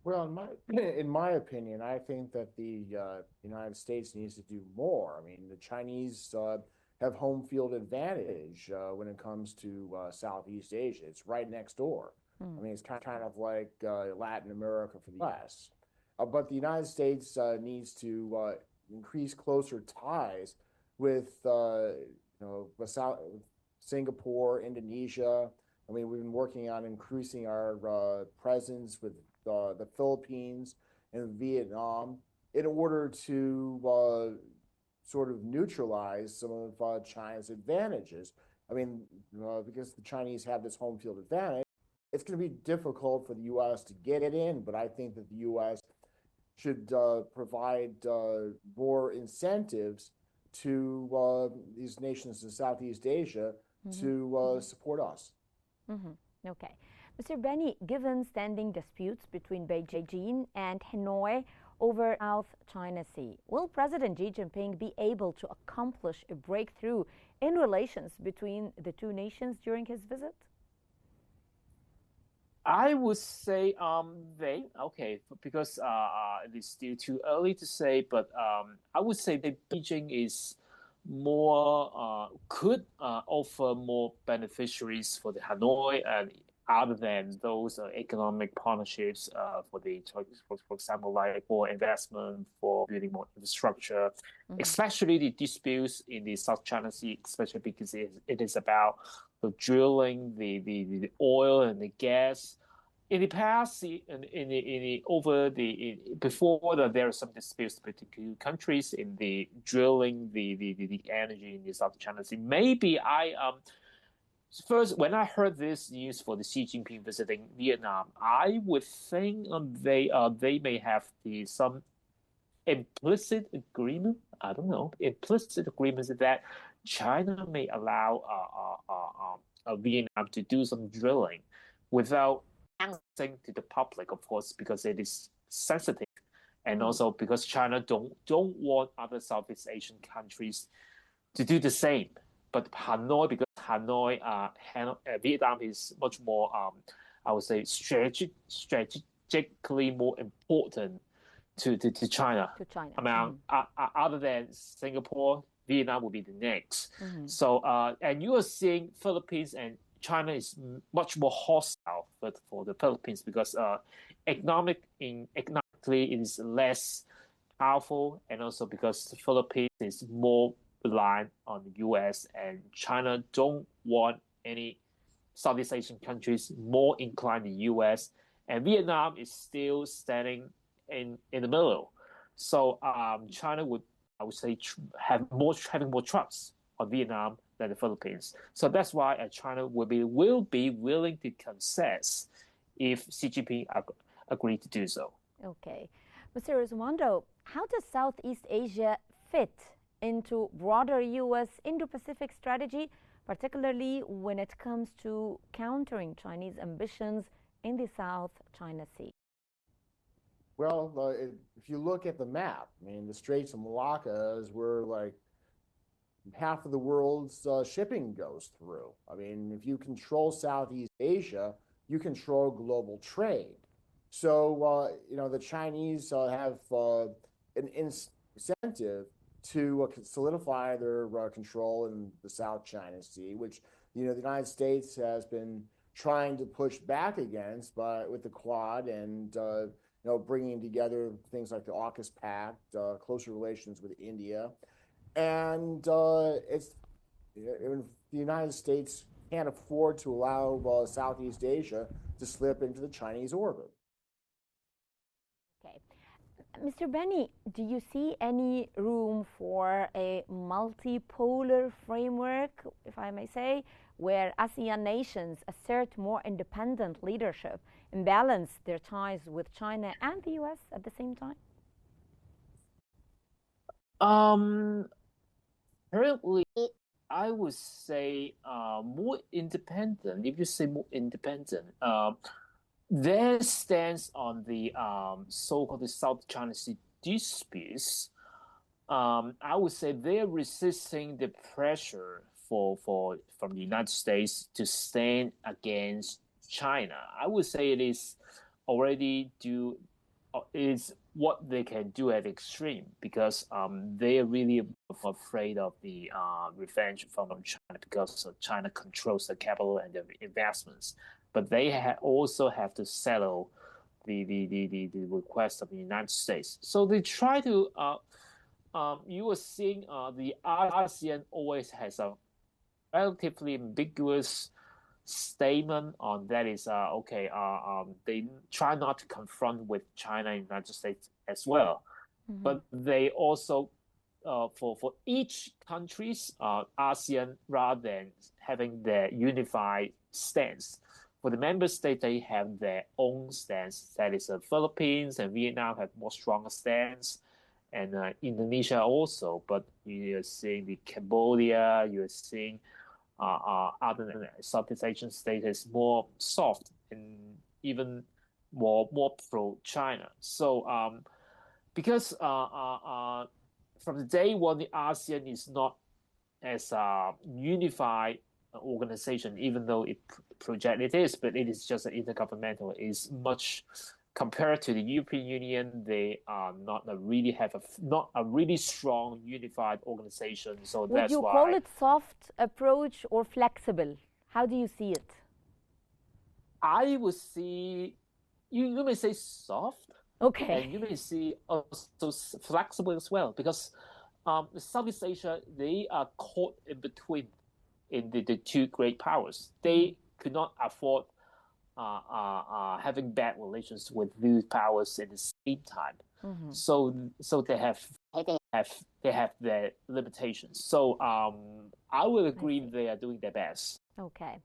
Well, in my opinion, I think that the United States needs to do more. I mean, the Chinese have home field advantage when it comes to Southeast Asia. It's right next door. I Mm. mean, it's kind of like Latin America for the U.S. But the United States needs to increase closer ties with with Singapore, Indonesia. I mean, we've been working on increasing our presence with the Philippines and Vietnam in order to sort of neutralize some of China's advantages. I mean, because the Chinese have this home field advantage, it's going to be difficult for the U.S. to get it in, but I think that the U.S. should provide more incentives to these nations in Southeast Asia Hmm. to support us. Hmm. Okay. Mr. Benny, given standing disputes between Beijing and Hanoi over South China Sea, will President Xi Jinping be able to accomplish a breakthrough in relations between the two nations during his visit? I would say they okay because it is still too early to say, but I would say that Beijing is more could offer more beneficiaries for the Hanoi and other than those economic partnerships for the for example like for investment for building more infrastructure, Hmm. especially the disputes in the South China Sea, especially because it is about the drilling the oil and the gas in the past, before there are some disputes between two countries in the drilling the energy in the South China Sea. Maybe I first when I heard this news for the Xi Jinping visiting Vietnam, I would think they may have some implicit agreement. I don't know implicit agreements that China may allow Vietnam to do some drilling without announcing to the public, of course, because it is sensitive, and Hmm. also because China don't want other Southeast Asian countries to do the same. But Hanoi, because Vietnam is much more, I would say, strategically more important to China. To China. I mean, Hmm. other than Singapore, Vietnam will be the next. Hmm. So, and you are seeing Philippines and China is much more hostile for the Philippines because economically it is less powerful, and also because the Philippines is more reliant on the U.S. and China don't want any Southeast Asian countries more inclined to the U.S. and Vietnam is still standing in the middle. So China would, I would say, having more trust on Vietnam than the Philippines. So that's why China will be willing to concede if Xi Jinping agree to do so. Okay. Mr. Rossomando, how does Southeast Asia fit into broader U.S. Indo-Pacific strategy, particularly when it comes to countering Chinese ambitions in the South China Sea? Well, if you look at the map, I mean, the Straits of Malacca is where like half of the world's shipping goes through. I mean, if you control Southeast Asia, you control global trade. So, the Chinese have an incentive to solidify their control in the South China Sea, which, the United States has been trying to push back against with the Quad and, bringing together things like the AUKUS Pact, closer relations with India. And the United States can't afford to allow Southeast Asia to slip into the Chinese orbit. Okay. Mr. Benny, do you see any room for a multipolar framework, if I may say, where ASEAN nations assert more independent leadership and balance their ties with China and the US at the same time? Um, Currently, I would say more independent. If you say more independent, their stance on the so-called the South China Sea disputes, I would say they're resisting the pressure from the United States to stand against China. I would say it is already due is what they can do at the extreme because they are really afraid of the revenge from China because China controls the capital and the investments. But they also have to settle the request of the United States. So they try to. You were seeing the ASEAN always has a relatively ambiguous statement on that is they try not to confront with China and United States as well, but they also for each country's ASEAN rather than having their unified stance. For the member states, they have their own stance. That is, the Philippines and Vietnam have more stronger stance, and Indonesia also. But you're seeing the Cambodia, you're seeing other Southeast Asian states is more soft and even more pro China. So because from the day one, the ASEAN is not as a unified organization, even though it is, but it is just an intergovernmental. It's much compared to the European Union. They are not a really strong unified organization. So Would that's you why call it soft approach or flexible? How do you see it? I would see you may say soft, Okay. and you may see also flexible as well, because Southeast Asia, they are caught in between in the two great powers. They could not afford having bad relations with these powers at the same time. So they have their limitations. So I would agree they are doing their best. Okay.